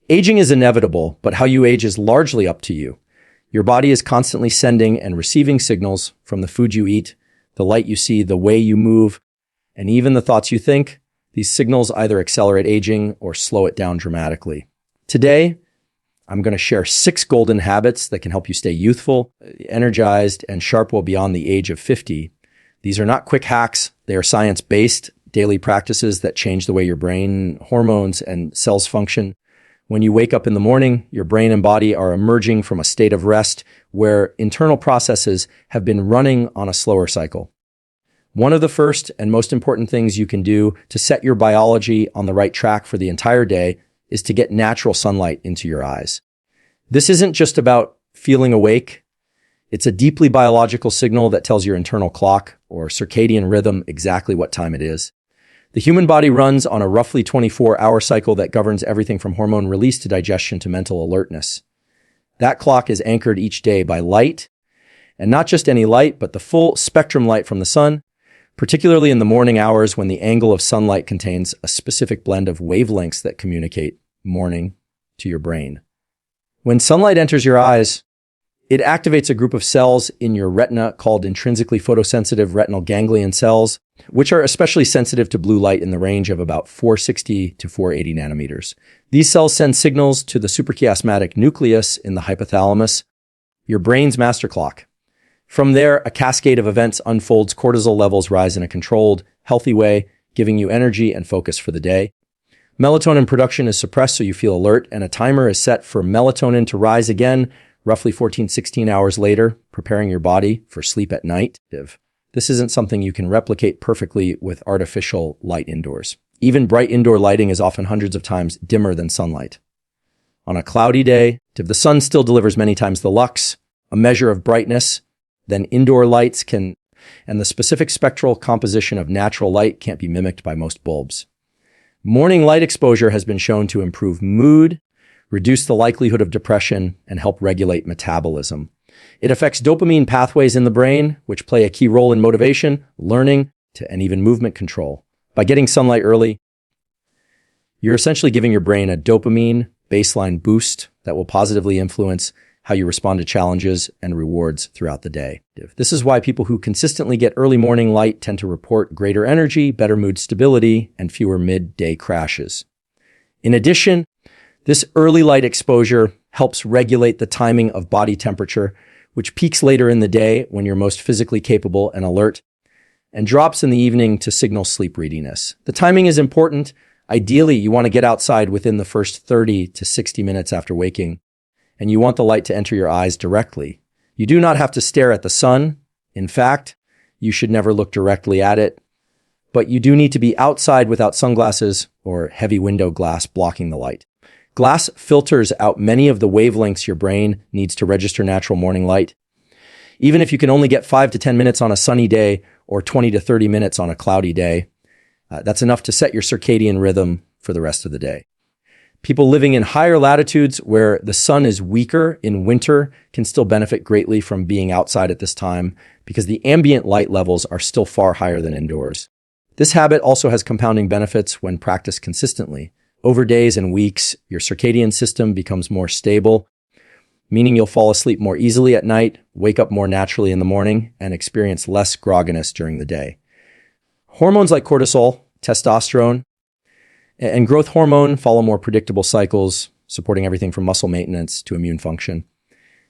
Aging is inevitable, but how you age is largely up to you. Your body is constantly sending and receiving signals from the food you eat, the light you see, the way you move, and even the thoughts you think. These signals either accelerate aging or slow it down dramatically. Today, I'm going to share 6 golden habits that can help you stay youthful, energized, and sharp well beyond the age of 50. These are not quick hacks. They are science-based daily practices that change the way your brain, hormones, and cells function. When you wake up in the morning, your brain and body are emerging from a state of rest where internal processes have been running on a slower cycle. One of the first and most important things you can do to set your biology on the right track for the entire day is to get natural sunlight into your eyes. This isn't just about feeling awake. It's a deeply biological signal that tells your internal clock or circadian rhythm exactly what time it is. The human body runs on a roughly 24-hour cycle that governs everything from hormone release to digestion to mental alertness. That clock is anchored each day by light, and not just any light, but the full spectrum light from the sun, particularly in the morning hours when the angle of sunlight contains a specific blend of wavelengths that communicate morning to your brain. When sunlight enters your eyes, it activates a group of cells in your retina called intrinsically photosensitive retinal ganglion cells, which are especially sensitive to blue light in the range of about 460 to 480 nanometers. These cells send signals to the suprachiasmatic nucleus in the hypothalamus, your brain's master clock. From there, a cascade of events unfolds. Cortisol levels rise in a controlled, healthy way, giving you energy and focus for the day. Melatonin production is suppressed so you feel alert, and a timer is set for melatonin to rise again roughly 16 hours later, preparing your body for sleep at night. This isn't something you can replicate perfectly with artificial light indoors. Even bright indoor lighting is often hundreds of times dimmer than sunlight. On a cloudy day, the sun still delivers many times the lux, a measure of brightness, than indoor lights can, and the specific spectral composition of natural light can't be mimicked by most bulbs. Morning light exposure has been shown to improve mood, reduce the likelihood of depression, and help regulate metabolism. It affects dopamine pathways in the brain, which play a key role in motivation, learning, and even movement control. By getting sunlight early, you're essentially giving your brain a dopamine baseline boost that will positively influence how you respond to challenges and rewards throughout the day. This is why people who consistently get early morning light tend to report greater energy, better mood stability, and fewer midday crashes. In addition, this early light exposure helps regulate the timing of body temperature, which peaks later in the day when you're most physically capable and alert, and drops in the evening to signal sleep readiness. The timing is important. Ideally, you want to get outside within the first 30 to 60 minutes after waking, and you want the light to enter your eyes directly. You do not have to stare at the sun. In fact, you should never look directly at it, but you do need to be outside without sunglasses or heavy window glass blocking the light. Glass filters out many of the wavelengths your brain needs to register natural morning light. Even if you can only get 5 to 10 minutes on a sunny day or 20 to 30 minutes on a cloudy day, that's enough to set your circadian rhythm for the rest of the day. People living in higher latitudes where the sun is weaker in winter can still benefit greatly from being outside at this time because the ambient light levels are still far higher than indoors. This habit also has compounding benefits when practiced consistently. Over days and weeks, your circadian system becomes more stable, meaning you'll fall asleep more easily at night, wake up more naturally in the morning, and experience less grogginess during the day. Hormones like cortisol, testosterone, and growth hormone follow more predictable cycles, supporting everything from muscle maintenance to immune function.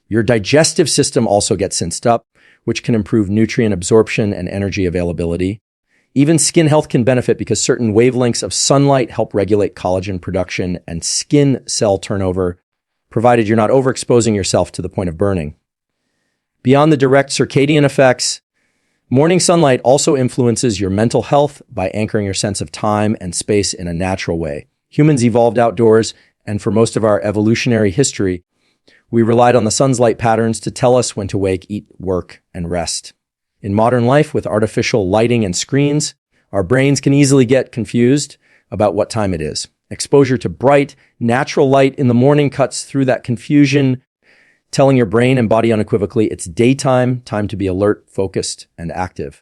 Your digestive system also gets synced up, which can improve nutrient absorption and energy availability. Even skin health can benefit because certain wavelengths of sunlight help regulate collagen production and skin cell turnover, provided you're not overexposing yourself to the point of burning. Beyond the direct circadian effects, morning sunlight also influences your mental health by anchoring your sense of time and space in a natural way. Humans evolved outdoors, and for most of our evolutionary history, we relied on the sun's light patterns to tell us when to wake, eat, work, and rest. In modern life, with artificial lighting and screens, our brains can easily get confused about what time it is. Exposure to bright, natural light in the morning cuts through that confusion, telling your brain and body unequivocally it's daytime, time to be alert, focused, and active.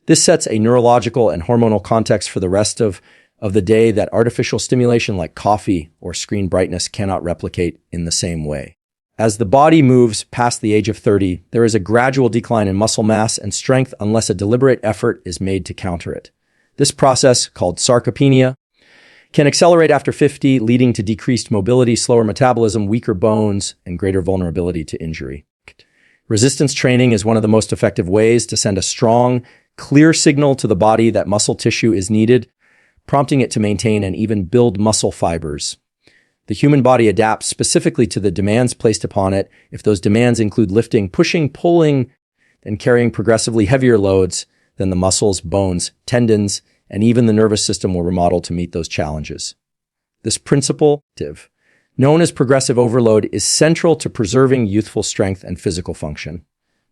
This sets a neurological and hormonal context for the rest of of the day that artificial stimulation like coffee or screen brightness cannot replicate in the same way. As the body moves past the age of 30, there is a gradual decline in muscle mass and strength unless a deliberate effort is made to counter it. This process, called sarcopenia, can accelerate after 50, leading to decreased mobility, slower metabolism, weaker bones, and greater vulnerability to injury. Resistance training is one of the most effective ways to send a strong, clear signal to the body that muscle tissue is needed, prompting it to maintain and even build muscle fibers. The human body adapts specifically to the demands placed upon it. If those demands include lifting, pushing, pulling, and carrying progressively heavier loads, then the muscles, bones, tendons, and even the nervous system will remodel to meet those challenges. This principle, known as progressive overload, is central to preserving youthful strength and physical function.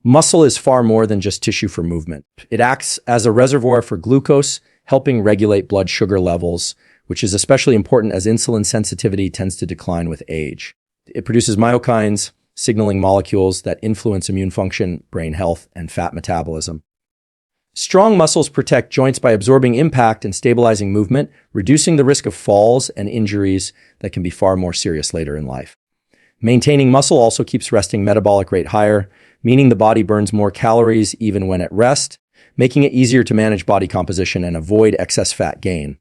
Muscle is far more than just tissue for movement. It acts as a reservoir for glucose, helping regulate blood sugar levels, which is especially important as insulin sensitivity tends to decline with age. It produces myokines, signaling molecules that influence immune function, brain health, and fat metabolism. Strong muscles protect joints by absorbing impact and stabilizing movement, reducing the risk of falls and injuries that can be far more serious later in life. Maintaining muscle also keeps resting metabolic rate higher, meaning the body burns more calories even when at rest, making it easier to manage body composition and avoid excess fat gain.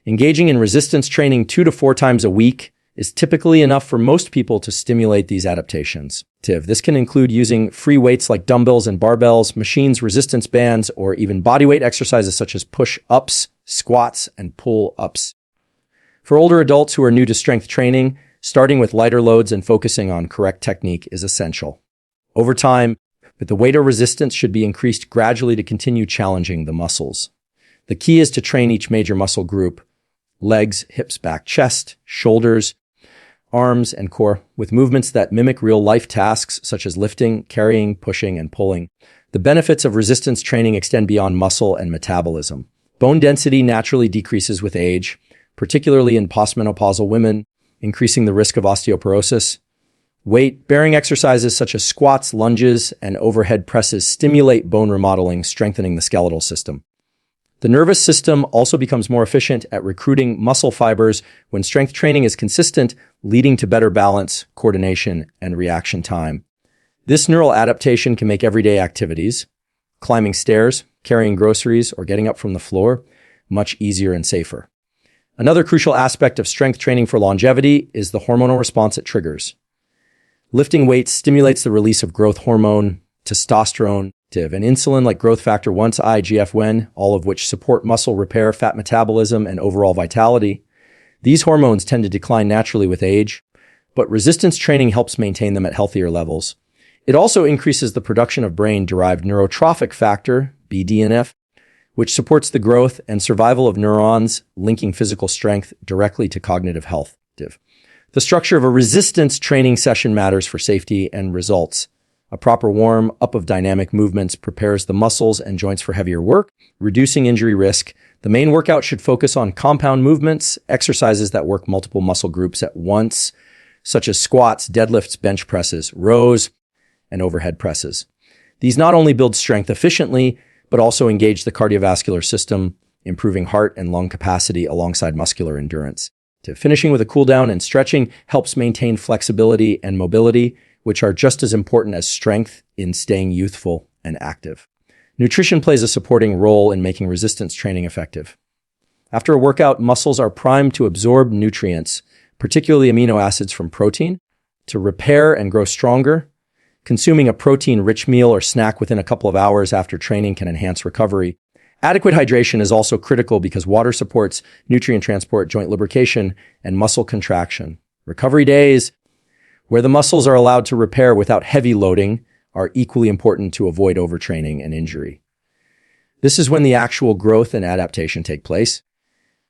Engaging in resistance training 2 to 4 times a week is typically enough for most people to stimulate these adaptations. This can include using free weights like dumbbells and barbells, machines, resistance bands, or even bodyweight exercises such as push-ups, squats, and pull-ups. For older adults who are new to strength training, starting with lighter loads and focusing on correct technique is essential. Over time, but the weight or resistance should be increased gradually to continue challenging the muscles. The key is to train each major muscle group: legs, hips, back, chest, shoulders, arms, and core, with movements that mimic real-life tasks such as lifting, carrying, pushing, and pulling. The benefits of resistance training extend beyond muscle and metabolism. Bone density naturally decreases with age, particularly in postmenopausal women, increasing the risk of osteoporosis. Weight-bearing exercises such as squats, lunges, and overhead presses stimulate bone remodeling, strengthening the skeletal system. The nervous system also becomes more efficient at recruiting muscle fibers when strength training is consistent, leading to better balance, coordination, and reaction time. This neural adaptation can make everyday activities, climbing stairs, carrying groceries, or getting up from the floor, much easier and safer. Another crucial aspect of strength training for longevity is the hormonal response it triggers. Lifting weights stimulates the release of growth hormone, testosterone, and insulin like growth factor 1, IGF-1, all of which support muscle repair, fat metabolism, and overall vitality. These hormones tend to decline naturally with age, but resistance training helps maintain them at healthier levels. It also increases the production of brain-derived neurotrophic factor, BDNF, which supports the growth and survival of neurons, linking physical strength directly to cognitive health. The structure of a resistance training session matters for safety and results. A proper warm-up of dynamic movements prepares the muscles and joints for heavier work, reducing injury risk. The main workout should focus on compound movements, exercises that work multiple muscle groups at once, such as squats, deadlifts, bench presses, rows, and overhead presses. These not only build strength efficiently, but also engage the cardiovascular system, improving heart and lung capacity alongside muscular endurance. Finishing with a cool down and stretching helps maintain flexibility and mobility, which are just as important as strength in staying youthful and active. Nutrition plays a supporting role in making resistance training effective. After a workout, muscles are primed to absorb nutrients, particularly amino acids from protein, to repair and grow stronger. Consuming a protein-rich meal or snack within a couple of hours after training can enhance recovery. Adequate hydration is also critical because water supports nutrient transport, joint lubrication, and muscle contraction. Recovery days, where the muscles are allowed to repair without heavy loading, are equally important to avoid overtraining and injury. This is when the actual growth and adaptation take place.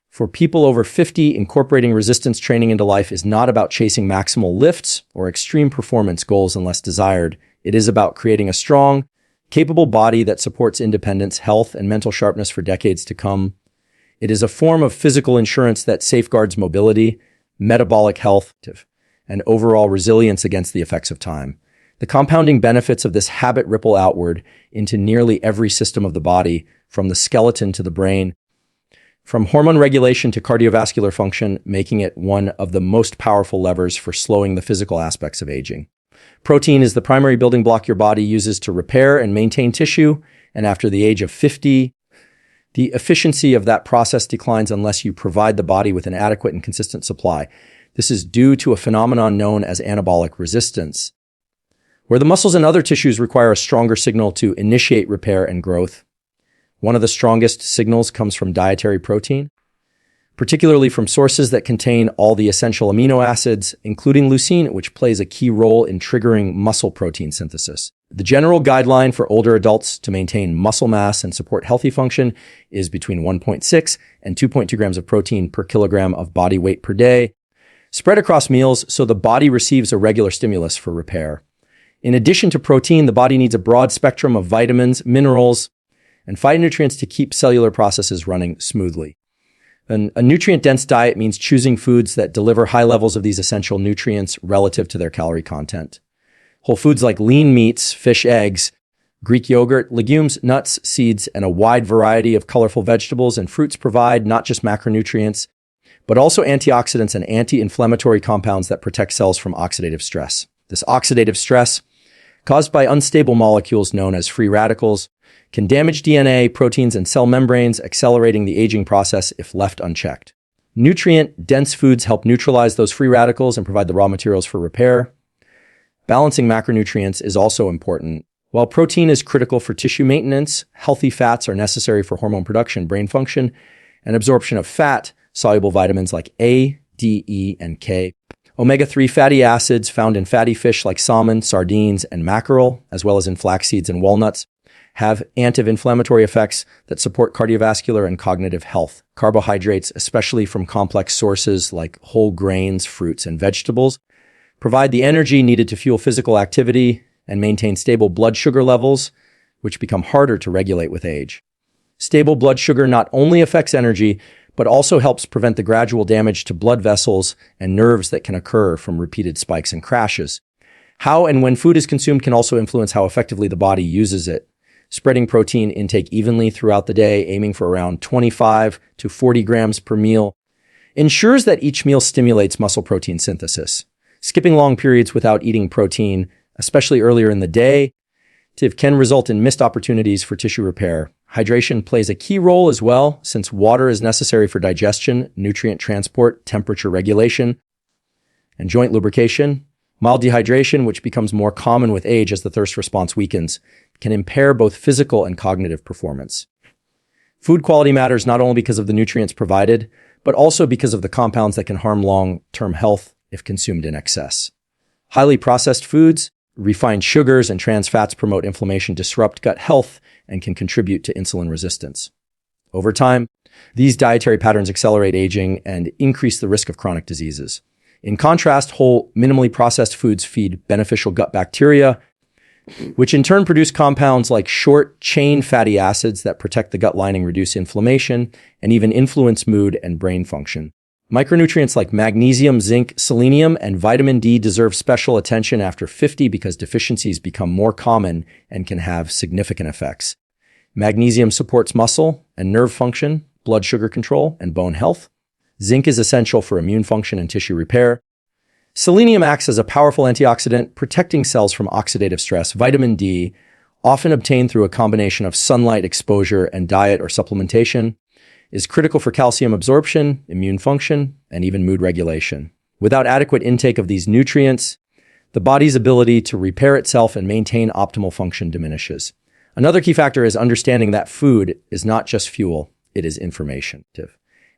For people over 50, incorporating resistance training into life is not about chasing maximal lifts or extreme performance goals unless desired. It is about creating a strong, capable body that supports independence, health, and mental sharpness for decades to come. It is a form of physical insurance that safeguards mobility, metabolic health, and overall resilience against the effects of time. The compounding benefits of this habit ripple outward into nearly every system of the body, from the skeleton to the brain. from hormone regulation to cardiovascular function, making it one of the most powerful levers for slowing the physical aspects of aging. Protein is the primary building block your body uses to repair and maintain tissue, and after the age of 50, the efficiency of that process declines unless you provide the body with an adequate and consistent supply. This is due to a phenomenon known as anabolic resistance, where the muscles and other tissues require a stronger signal to initiate repair and growth. One of the strongest signals comes from dietary protein, particularly from sources that contain all the essential amino acids, including leucine, which plays a key role in triggering muscle protein synthesis. The general guideline for older adults to maintain muscle mass and support healthy function is between 1.6 and 2.2 grams of protein per kilogram of body weight per day, spread across meals so the body receives a regular stimulus for repair. In addition to protein, the body needs a broad spectrum of vitamins, minerals, and phytonutrients to keep cellular processes running smoothly. And a nutrient-dense diet means choosing foods that deliver high levels of these essential nutrients relative to their calorie content. Whole foods like lean meats, fish, eggs, Greek yogurt, legumes, nuts, seeds, and a wide variety of colorful vegetables and fruits provide not just macronutrients, but also antioxidants and anti-inflammatory compounds that protect cells from oxidative stress. This oxidative stress, caused by unstable molecules known as free radicals, can damage DNA, proteins, and cell membranes, accelerating the aging process if left unchecked. Nutrient-dense foods help neutralize those free radicals and provide the raw materials for repair. Balancing macronutrients is also important. While protein is critical for tissue maintenance, healthy fats are necessary for hormone production, brain function, and absorption of fat-soluble vitamins like A, D, E, and K. Omega-3 fatty acids found in fatty fish like salmon, sardines, and mackerel, as well as in flax seeds and walnuts, have anti-inflammatory effects that support cardiovascular and cognitive health. Carbohydrates, especially from complex sources like whole grains, fruits, and vegetables, provide the energy needed to fuel physical activity and maintain stable blood sugar levels, which become harder to regulate with age. Stable blood sugar not only affects energy, but also helps prevent the gradual damage to blood vessels and nerves that can occur from repeated spikes and crashes. How and when food is consumed can also influence how effectively the body uses it. Spreading protein intake evenly throughout the day, aiming for around 25 to 40 grams per meal, ensures that each meal stimulates muscle protein synthesis. Skipping long periods without eating protein, especially earlier in the day, can result in missed opportunities for tissue repair. Hydration plays a key role as well, since water is necessary for digestion, nutrient transport, temperature regulation, and joint lubrication. Mild dehydration, which becomes more common with age as the thirst response weakens, can impair both physical and cognitive performance. Food quality matters not only because of the nutrients provided, but also because of the compounds that can harm long-term health if consumed in excess. Highly processed foods, refined sugars, and trans fats promote inflammation, disrupt gut health, and can contribute to insulin resistance. Over time, these dietary patterns accelerate aging and increase the risk of chronic diseases. In contrast, whole, minimally processed foods feed beneficial gut bacteria, which in turn produce compounds like short-chain fatty acids that protect the gut lining, reduce inflammation, and even influence mood and brain function. Micronutrients like magnesium, zinc, selenium, and vitamin D deserve special attention after 50 because deficiencies become more common and can have significant effects. Magnesium supports muscle and nerve function, blood sugar control, and bone health. Zinc is essential for immune function and tissue repair. Selenium acts as a powerful antioxidant, protecting cells from oxidative stress. Vitamin D, often obtained through a combination of sunlight exposure and diet or supplementation, is critical for calcium absorption, immune function, and even mood regulation. Without adequate intake of these nutrients, the body's ability to repair itself and maintain optimal function diminishes. Another key factor is understanding that food is not just fuel, it is information.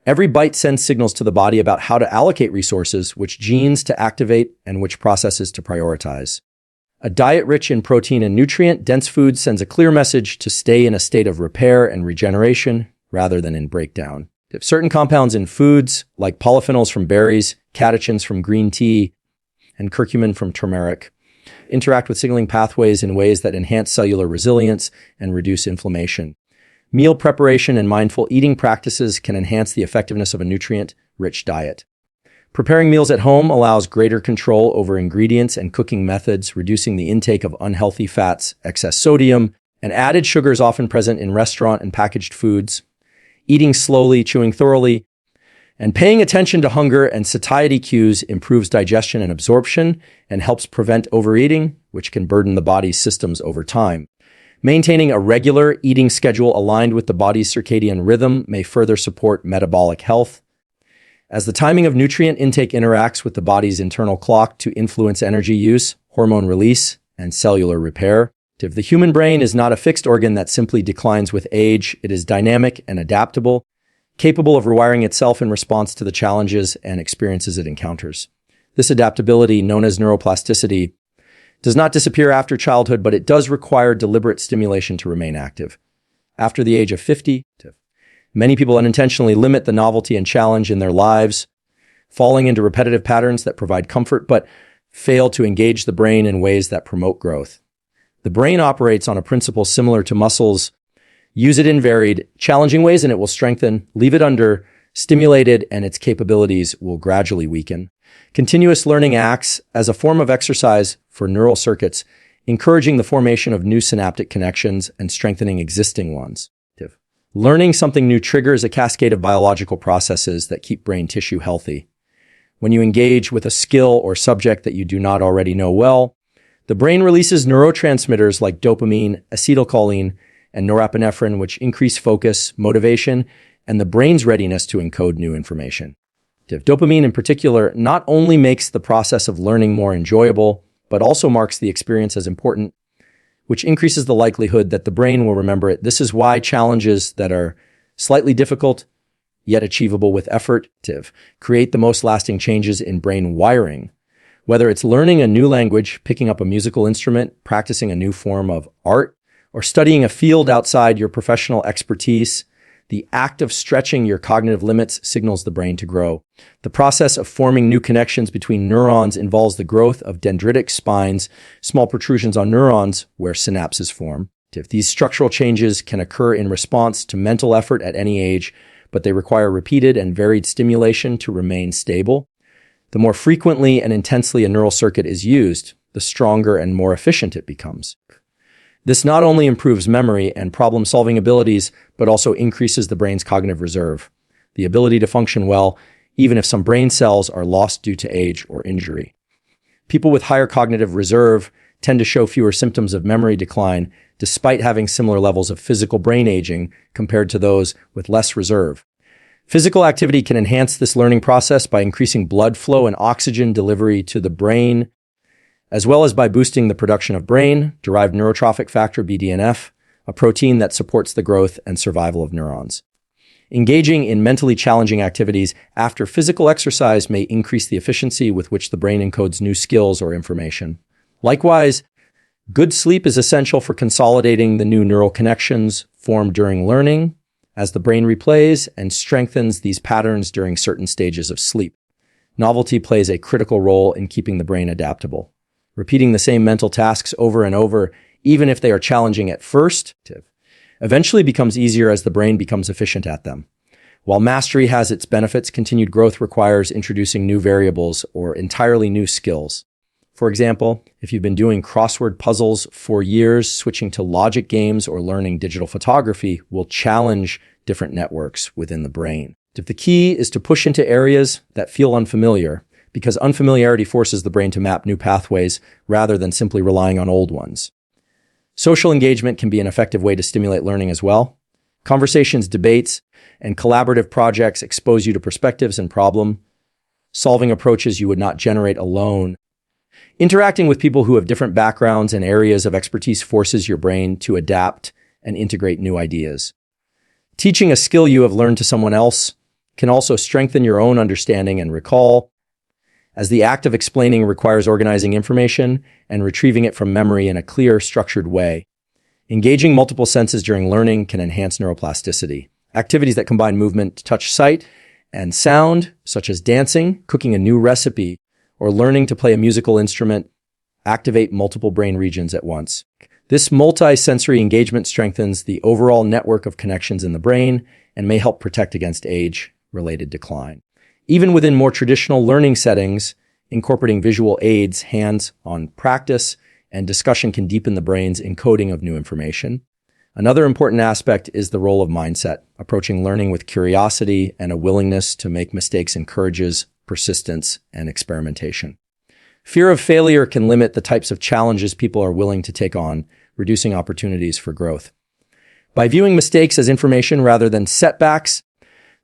Every bite sends signals to the body about how to allocate resources, which genes to activate, and which processes to prioritize. A diet rich in protein and nutrient-dense food sends a clear message to stay in a state of repair and regeneration rather than in breakdown. If certain compounds in foods, like polyphenols from berries, catechins from green tea, and curcumin from turmeric, interact with signaling pathways in ways that enhance cellular resilience and reduce inflammation. Meal preparation and mindful eating practices can enhance the effectiveness of a nutrient-rich diet. Preparing meals at home allows greater control over ingredients and cooking methods, reducing the intake of unhealthy fats, excess sodium, and added sugars often present in restaurant and packaged foods. Eating slowly, chewing thoroughly, and paying attention to hunger and satiety cues improves digestion and absorption and helps prevent overeating, which can burden the body's systems over time. Maintaining a regular eating schedule aligned with the body's circadian rhythm may further support metabolic health. As the timing of nutrient intake interacts with the body's internal clock to influence energy use, hormone release, and cellular repair, the human brain is not a fixed organ that simply declines with age. It is dynamic and adaptable, capable of rewiring itself in response to the challenges and experiences it encounters. This adaptability, known as neuroplasticity, does not disappear after childhood, but it does require deliberate stimulation to remain active. After the age of 50, many people unintentionally limit the novelty and challenge in their lives, falling into repetitive patterns that provide comfort, but fail to engage the brain in ways that promote growth. The brain operates on a principle similar to muscles. Use it in varied, challenging ways and it will strengthen. Leave it under-stimulated and its capabilities will gradually weaken. Continuous learning acts as a form of exercise for neural circuits, encouraging the formation of new synaptic connections and strengthening existing ones. Learning something new triggers a cascade of biological processes that keep brain tissue healthy. When you engage with a skill or subject that you do not already know well, the brain releases neurotransmitters like dopamine, acetylcholine, and norepinephrine, which increase focus, motivation, and the brain's readiness to encode new information. Dopamine in particular not only makes the process of learning more enjoyable, but also marks the experience as important, which increases the likelihood that the brain will remember it. This is why challenges that are slightly difficult, yet achievable with effort, create the most lasting changes in brain wiring. Whether it's learning a new language, picking up a musical instrument, practicing a new form of art, or studying a field outside your professional expertise, the act of stretching your cognitive limits signals the brain to grow. The process of forming new connections between neurons involves the growth of dendritic spines, small protrusions on neurons where synapses form. These structural changes can occur in response to mental effort at any age, but they require repeated and varied stimulation to remain stable. The more frequently and intensely a neural circuit is used, the stronger and more efficient it becomes. This not only improves memory and problem-solving abilities, but also increases the brain's cognitive reserve, the ability to function well, even if some brain cells are lost due to age or injury. People with higher cognitive reserve tend to show fewer symptoms of memory decline, despite having similar levels of physical brain aging compared to those with less reserve. Physical activity can enhance this learning process by increasing blood flow and oxygen delivery to the brain, as well as by boosting the production of brain-derived neurotrophic factor, BDNF, a protein that supports the growth and survival of neurons. Engaging in mentally challenging activities after physical exercise may increase the efficiency with which the brain encodes new skills or information. Likewise, good sleep is essential for consolidating the new neural connections formed during learning, as the brain replays and strengthens these patterns during certain stages of sleep. Novelty plays a critical role in keeping the brain adaptable. Repeating the same mental tasks over and over, even if they are challenging at first, eventually becomes easier as the brain becomes efficient at them. While mastery has its benefits, continued growth requires introducing new variables or entirely new skills. For example, if you've been doing crossword puzzles for years, switching to logic games or learning digital photography will challenge different networks within the brain. The key is to push into areas that feel unfamiliar, because unfamiliarity forces the brain to map new pathways rather than simply relying on old ones. Social engagement can be an effective way to stimulate learning as well. Conversations, debates, and collaborative projects expose you to perspectives and problem-solving approaches you would not generate alone. Interacting with people who have different backgrounds and areas of expertise forces your brain to adapt and integrate new ideas. Teaching a skill you have learned to someone else can also strengthen your own understanding and recall, as the act of explaining requires organizing information and retrieving it from memory in a clear, structured way. Engaging multiple senses during learning can enhance neuroplasticity. Activities that combine movement, touch, sight, and sound, such as dancing, cooking a new recipe, or learning to play a musical instrument, activate multiple brain regions at once. This multi-sensory engagement strengthens the overall network of connections in the brain and may help protect against age-related decline. Even within more traditional learning settings, incorporating visual aids, hands-on practice, and discussion can deepen the brain's encoding of new information. Another important aspect is the role of mindset. Approaching learning with curiosity and a willingness to make mistakes encourages persistence and experimentation. Fear of failure can limit the types of challenges people are willing to take on, reducing opportunities for growth. By viewing mistakes as information rather than setbacks,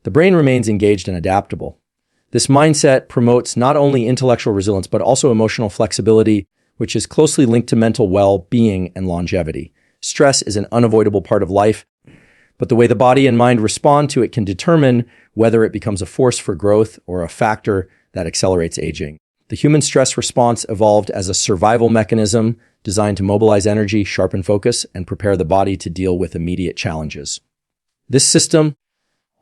the brain remains engaged and adaptable. This mindset promotes not only intellectual resilience, but also emotional flexibility, which is closely linked to mental well-being and longevity. Stress is an unavoidable part of life, but the way the body and mind respond to it can determine whether it becomes a force for growth or a factor that accelerates aging. The human stress response evolved as a survival mechanism designed to mobilize energy, sharpen focus, and prepare the body to deal with immediate challenges. This system,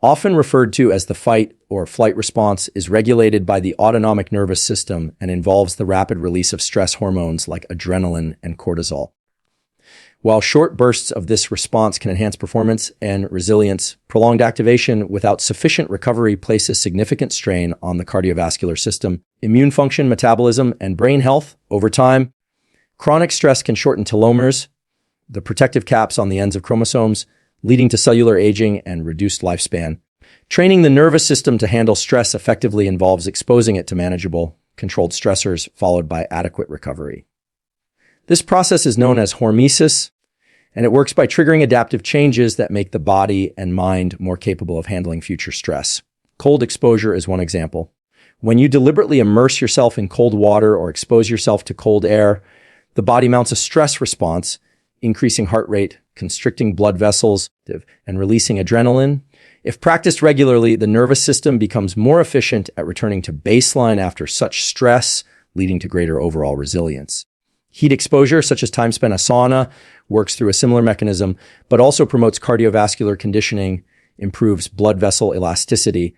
often referred to as the fight or flight response, is regulated by the autonomic nervous system and involves the rapid release of stress hormones like adrenaline and cortisol. While short bursts of this response can enhance performance and resilience, prolonged activation without sufficient recovery places significant strain on the cardiovascular system, immune function, metabolism, and brain health. Over time, chronic stress can shorten telomeres, the protective caps on the ends of chromosomes, leading to cellular aging and reduced lifespan. Training the nervous system to handle stress effectively involves exposing it to manageable, controlled stressors, followed by adequate recovery. This process is known as hormesis, and it works by triggering adaptive changes that make the body and mind more capable of handling future stress. Cold exposure is one example. When you deliberately immerse yourself in cold water or expose yourself to cold air, the body mounts a stress response, increasing heart rate, constricting blood vessels, and releasing adrenaline. If practiced regularly, the nervous system becomes more efficient at returning to baseline after such stress, leading to greater overall resilience. Heat exposure, such as time spent in a sauna, works through a similar mechanism, but also promotes cardiovascular conditioning, improves blood vessel elasticity,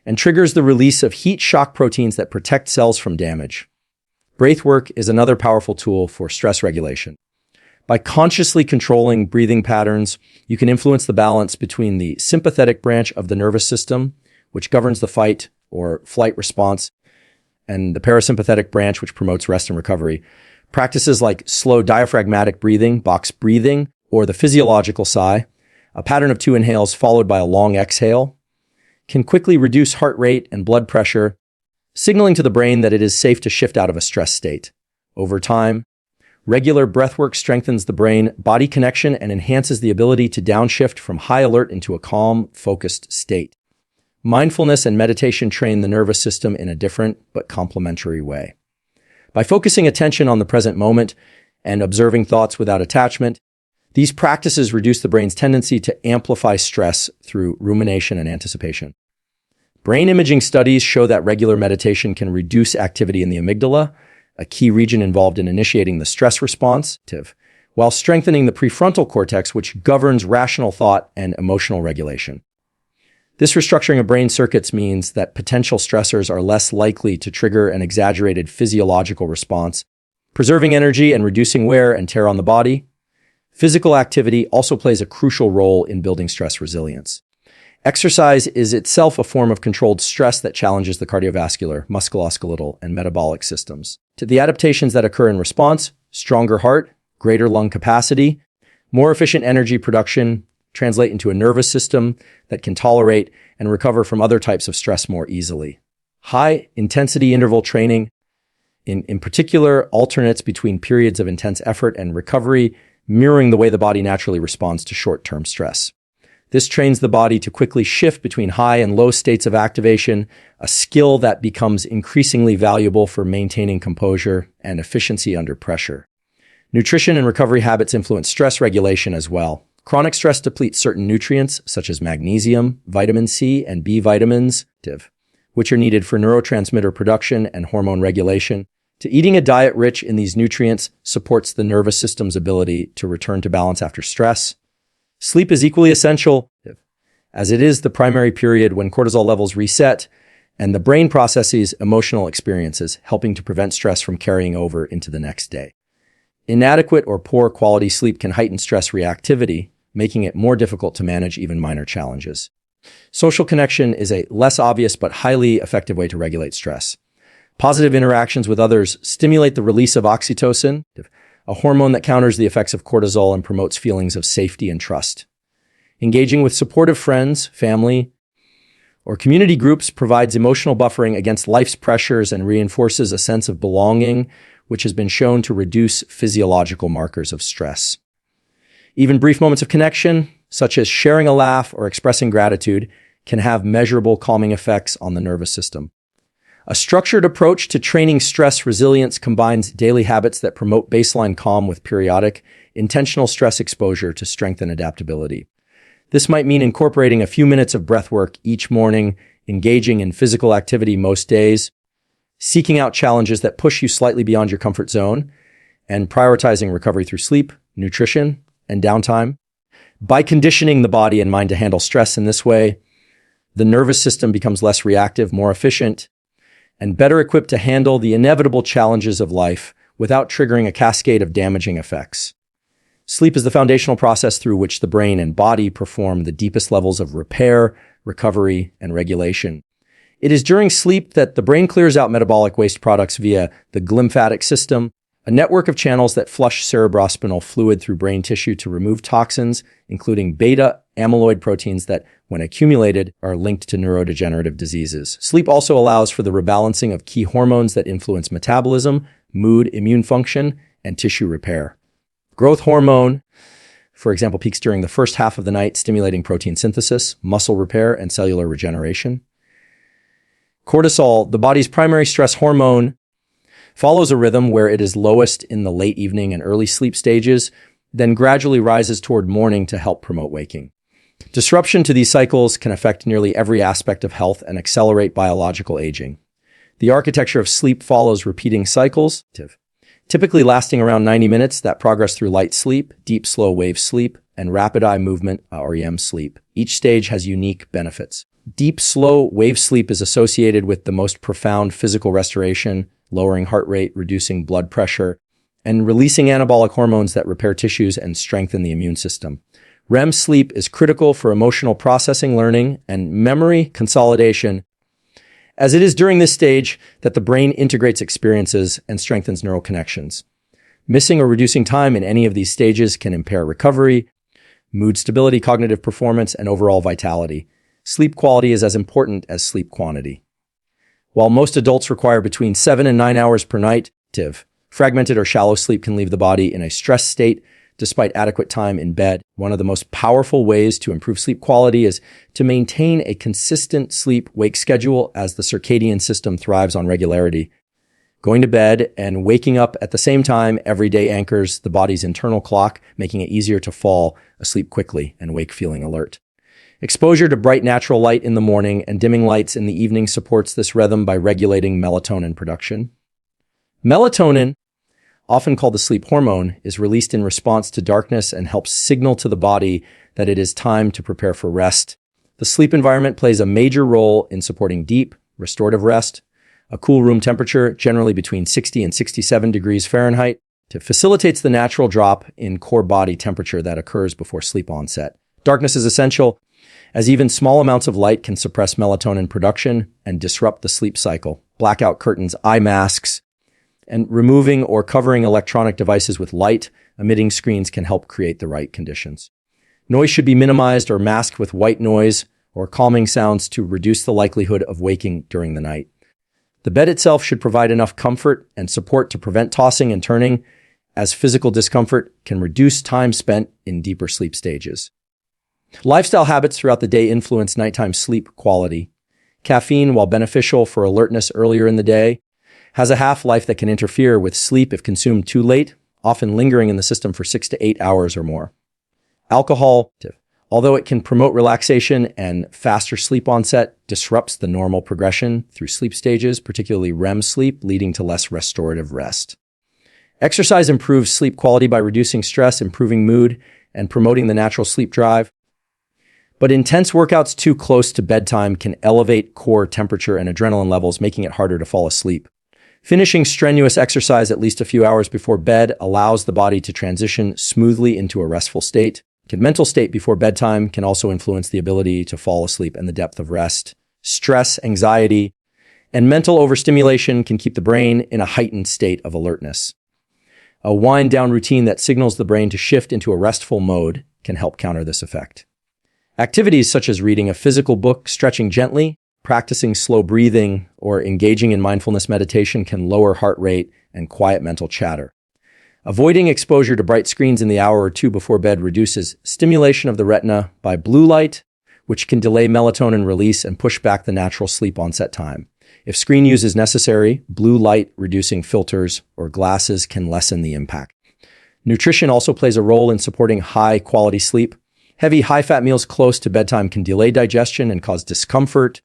and triggers the release of heat shock proteins that protect cells from damage. Breathwork is another powerful tool for stress regulation. By consciously controlling breathing patterns, you can influence the balance between the sympathetic branch of the nervous system, which governs the fight or flight response, and the parasympathetic branch, which promotes rest and recovery. Practices like slow diaphragmatic breathing, box breathing, or the physiological sigh, a pattern of 2 inhales followed by a long exhale, can quickly reduce heart rate and blood pressure, signaling to the brain that it is safe to shift out of a stress state. Over time, regular breathwork strengthens the brain-body connection and enhances the ability to downshift from high alert into a calm, focused state. Mindfulness and meditation train the nervous system in a different but complementary way. By focusing attention on the present moment and observing thoughts without attachment, these practices reduce the brain's tendency to amplify stress through rumination and anticipation. Brain imaging studies show that regular meditation can reduce activity in the amygdala, a key region involved in initiating the stress response, while strengthening the prefrontal cortex, which governs rational thought and emotional regulation. This restructuring of brain circuits means that potential stressors are less likely to trigger an exaggerated physiological response, preserving energy and reducing wear and tear on the body. Physical activity also plays a crucial role in building stress resilience. Exercise is itself a form of controlled stress that challenges the cardiovascular, musculoskeletal, and metabolic systems. To the adaptations that occur in response, stronger heart, greater lung capacity, more efficient energy production, translate into a nervous system that can tolerate and recover from other types of stress more easily. High-intensity interval training, in particular, alternates between periods of intense effort and recovery, mirroring the way the body naturally responds to short-term stress. This trains the body to quickly shift between high and low states of activation, a skill that becomes increasingly valuable for maintaining composure and efficiency under pressure. Nutrition and recovery habits influence stress regulation as well. Chronic stress depletes certain nutrients, such as magnesium, vitamin C, and B vitamins, which are needed for neurotransmitter production and hormone regulation. Eating a diet rich in these nutrients supports the nervous system's ability to return to balance after stress. Sleep is equally essential, as it is the primary period when cortisol levels reset and the brain processes emotional experiences, helping to prevent stress from carrying over into the next day. Inadequate or poor quality sleep can heighten stress reactivity, making it more difficult to manage even minor challenges. Social connection is a less obvious but highly effective way to regulate stress. Positive interactions with others stimulate the release of oxytocin, a hormone that counters the effects of cortisol and promotes feelings of safety and trust. Engaging with supportive friends, family, or community groups provides emotional buffering against life's pressures and reinforces a sense of belonging, which has been shown to reduce physiological markers of stress. Even brief moments of connection, such as sharing a laugh or expressing gratitude, can have measurable calming effects on the nervous system. A structured approach to training stress resilience combines daily habits that promote baseline calm with periodic, intentional stress exposure to strengthen adaptability. This might mean incorporating a few minutes of breath work each morning, engaging in physical activity most days, seeking out challenges that push you slightly beyond your comfort zone, and prioritizing recovery through sleep, nutrition, and downtime. By conditioning the body and mind to handle stress in this way, the nervous system becomes less reactive, more efficient, and better equipped to handle the inevitable challenges of life without triggering a cascade of damaging effects. Sleep is the foundational process through which the brain and body perform the deepest levels of repair, recovery, and regulation. It is during sleep that the brain clears out metabolic waste products via the glymphatic system, a network of channels that flush cerebrospinal fluid through brain tissue to remove toxins, including beta amyloid proteins that, when accumulated, are linked to neurodegenerative diseases. Sleep also allows for the rebalancing of key hormones that influence metabolism, mood, immune function, and tissue repair. Growth hormone, for example, peaks during the first half of the night, stimulating protein synthesis, muscle repair, and cellular regeneration. Cortisol, the body's primary stress hormone, follows a rhythm where it is lowest in the late evening and early sleep stages, then gradually rises toward morning to help promote waking. Disruption to these cycles can affect nearly every aspect of health and accelerate biological aging. The architecture of sleep follows repeating cycles, typically lasting around 90 minutes, that progress through light sleep, deep slow wave sleep, and rapid eye movement, REM sleep. Each stage has unique benefits. Deep slow wave sleep is associated with the most profound physical restoration, lowering heart rate, reducing blood pressure, and releasing anabolic hormones that repair tissues and strengthen the immune system. REM sleep is critical for emotional processing, learning, and memory consolidation, as it is during this stage that the brain integrates experiences and strengthens neural connections. Missing or reducing time in any of these stages can impair recovery, mood stability, cognitive performance, and overall vitality. Sleep quality is as important as sleep quantity. While most adults require between 7 and 9 hours per night, fragmented or shallow sleep can leave the body in a stress state despite adequate time in bed. One of the most powerful ways to improve sleep quality is to maintain a consistent sleep-wake schedule, as the circadian system thrives on regularity. Going to bed and waking up at the same time every day anchors the body's internal clock, making it easier to fall asleep quickly and wake feeling alert. Exposure to bright natural light in the morning and dimming lights in the evening supports this rhythm by regulating melatonin production. Melatonin, often called the sleep hormone, is released in response to darkness and helps signal to the body that it is time to prepare for rest. The sleep environment plays a major role in supporting deep, restorative rest. A cool room temperature, generally between 60 and 67 degrees Fahrenheit, facilitates the natural drop in core body temperature that occurs before sleep onset. Darkness is essential, as even small amounts of light can suppress melatonin production and disrupt the sleep cycle. Blackout curtains, eye masks, and removing or covering electronic devices with light-emitting screens can help create the right conditions. Noise should be minimized or masked with white noise or calming sounds to reduce the likelihood of waking during the night. The bed itself should provide enough comfort and support to prevent tossing and turning, as physical discomfort can reduce time spent in deeper sleep stages. Lifestyle habits throughout the day influence nighttime sleep quality. Caffeine, while beneficial for alertness earlier in the day, has a half-life that can interfere with sleep if consumed too late, often lingering in the system for 6 to 8 hours or more. Alcohol, although it can promote relaxation and faster sleep onset, disrupts the normal progression through sleep stages, particularly REM sleep, leading to less restorative rest. Exercise improves sleep quality by reducing stress, improving mood, and promoting the natural sleep drive. But intense workouts too close to bedtime can elevate core temperature and adrenaline levels, making it harder to fall asleep. Finishing strenuous exercise at least a few hours before bed allows the body to transition smoothly into a restful state. The mental state before bedtime can also influence the ability to fall asleep and the depth of rest. Stress, anxiety, and mental overstimulation can keep the brain in a heightened state of alertness. A wind-down routine that signals the brain to shift into a restful mode can help counter this effect. Activities such as reading a physical book, stretching gently, practicing slow breathing, or engaging in mindfulness meditation can lower heart rate and quiet mental chatter. Avoiding exposure to bright screens in the hour or two before bed reduces stimulation of the retina by blue light, which can delay melatonin release and push back the natural sleep onset time. If screen use is necessary, blue light reducing filters or glasses can lessen the impact. Nutrition also plays a role in supporting high-quality sleep. Heavy, high-fat meals close to bedtime can delay digestion and cause discomfort,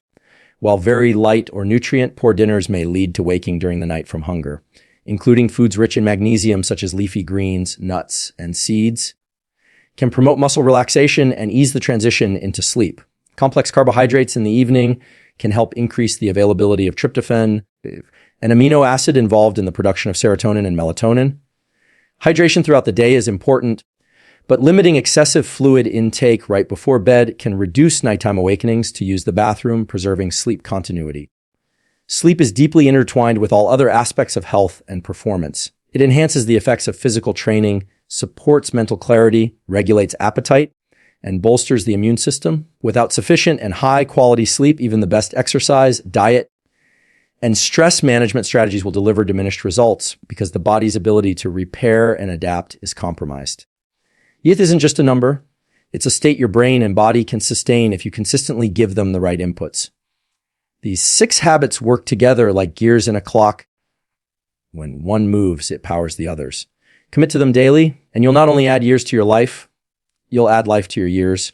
while very light or nutrient-poor dinners may lead to waking during the night from hunger. Including foods rich in magnesium such as leafy greens, nuts, and seeds can promote muscle relaxation and ease the transition into sleep. Complex carbohydrates in the evening can help increase the availability of tryptophan, an amino acid involved in the production of serotonin and melatonin. Hydration throughout the day is important, but limiting excessive fluid intake right before bed can reduce nighttime awakenings to use the bathroom, preserving sleep continuity. Sleep is deeply intertwined with all other aspects of health and performance. It enhances the effects of physical training, supports mental clarity, regulates appetite, and bolsters the immune system. Without sufficient and high-quality sleep, even the best exercise, diet, and stress management strategies will deliver diminished results because the body's ability to repair and adapt is compromised. Youth isn't just a number. It's a state your brain and body can sustain if you consistently give them the right inputs. These 6 habits work together like gears in a clock. When one moves, it powers the others. Commit to them daily, and you'll not only add years to your life, you'll add life to your years.